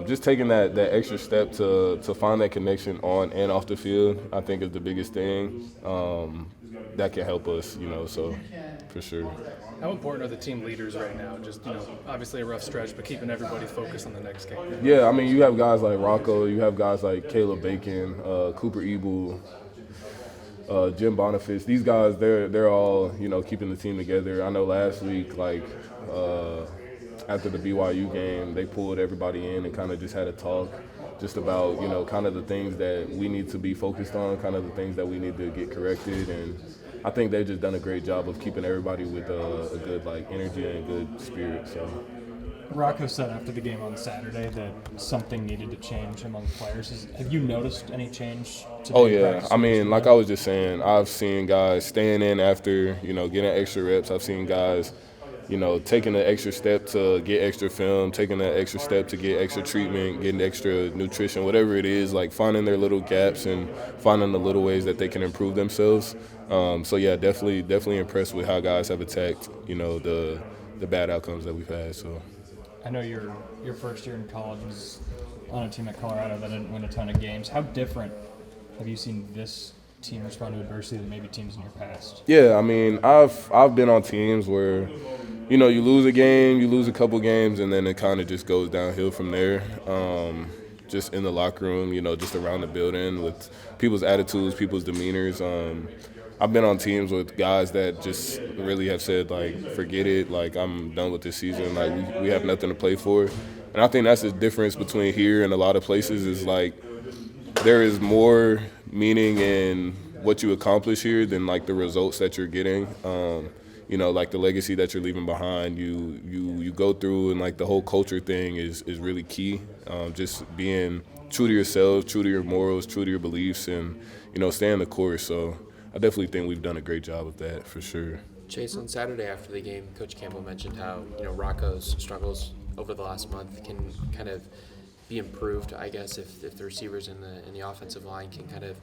Just taking that extra step to find that connection on and off the field, I think is the biggest thing that can help us, so for sure. How important are the team leaders right now? Just, obviously a rough stretch, but keeping everybody focused on the next game. Yeah, I mean, you have guys like Rocco, you have guys like Caleb Bacon, Cooper Ebel, Jim Boniface. These guys, they're all, keeping the team together. I know last week, after the BYU game, they pulled everybody in and kind of just had a talk just about, kind of the things that we need to be focused on, kind of the things that we need to get corrected. And I think they've just done a great job of keeping everybody with a good, energy and good spirit. So. Rocco said after the game on Saturday that something needed to change among players. Have you noticed any change? Oh, yeah. I mean, like I was just saying, I've seen guys staying in after, getting extra reps. I've seen guys taking the extra step to get extra film, taking that extra step to get extra treatment, getting extra nutrition, whatever it is, finding their little gaps and finding the little ways that they can improve themselves. So, yeah, definitely impressed with how guys have attacked, the bad outcomes that we've had. So, I know your first year in college was on a team at Colorado that didn't win a ton of games. How different have you seen this team respond to adversity than maybe teams in your past? Yeah, I mean, I've been on teams where you lose a game, you lose a couple games, and then it kind of just goes downhill from there. Just in the locker room, just around the building with people's attitudes, people's demeanors. I've been on teams with guys that just really have said, forget it, I'm done with this season, we have nothing to play for. And I think that's the difference between here and a lot of places is, there is more meaning in what you accomplish here than, the results that you're getting. The legacy that you're leaving behind, you go through, and the whole culture thing is really key. Just being true to yourself, true to your morals, true to your beliefs, and staying the course. So I definitely think we've done a great job of that for sure. Chase, on Saturday after the game, Coach Campbell mentioned how Rocco's struggles over the last month can kind of be improved. I guess if the receivers in the offensive line can kind of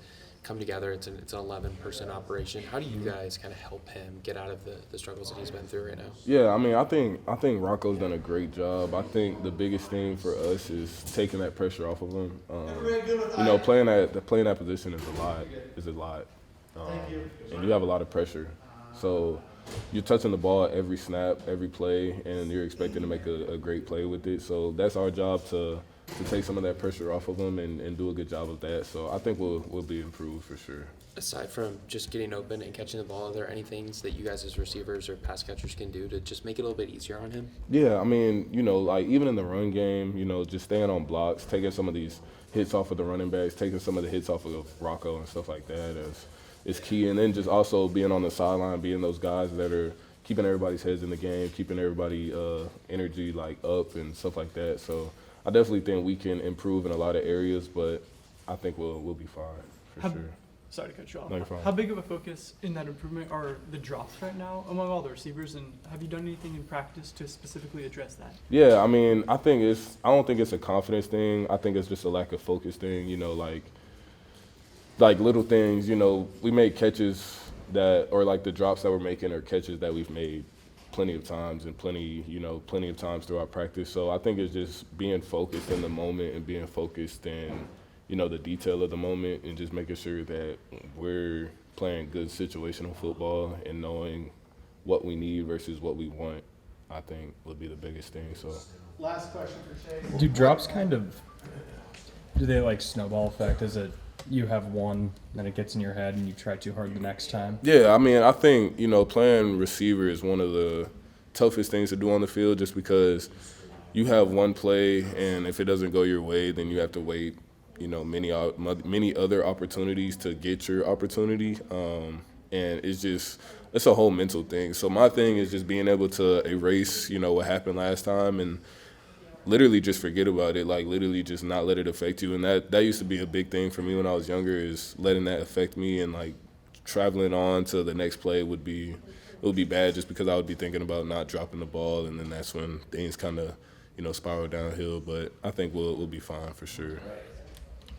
come together. It's an 11-person operation. How do you guys kind of help him get out of the struggles that he's been through right now? Yeah, I mean, I think Rocco's done a great job. I think the biggest thing for us is taking that pressure off of him. Playing that position is a lot, and you have a lot of pressure. So you're touching the ball every snap, every play, and you're expecting to make a great play with it. So that's our job to take some of that pressure off of them and do a good job of that. So I think we'll be improved for sure. Aside from just getting open and catching the ball, are there any things that you guys as receivers or pass catchers can do to just make it a little bit easier on him? Yeah, I mean, even in the run game, just staying on blocks, taking some of these hits off of the running backs, taking some of the hits off of Rocco and stuff like that is key. And then just also being on the sideline, being those guys that are keeping everybody's heads in the game, keeping everybody energy up and stuff like that. So I definitely think we can improve in a lot of areas, but I think we'll be fine for sure. Sorry to cut you off. No, you're fine. How big of a focus in that improvement are the drops right now among all the receivers, and have you done anything in practice to specifically address that? Yeah, I mean, I don't think it's a confidence thing. I think it's just a lack of focus thing. Like little things. We make catches or the drops that we're making are catches that we've made plenty of times and plenty of times throughout practice. So I think it's just being focused in the moment and being focused in the detail of the moment and just making sure that we're playing good situational football and knowing what we need versus what we want, I think would be the biggest thing. So last question for Chase. Do drops do they snowball effect? Is it you have one, then it gets in your head and you try too hard the next time? Yeah, I mean, I think, playing receiver is one of the toughest things to do on the field just because you have one play and if it doesn't go your way, then you have to wait, many other opportunities to get your opportunity. And it's a whole mental thing. So my thing is just being able to erase, what happened last time and literally just forget about it, literally just not let it affect you. And that used to be a big thing for me when I was younger is letting that affect me and traveling on to the next play would be bad just because I would be thinking about not dropping the ball and then that's when things kind of, spiral downhill. But I think we'll be fine for sure.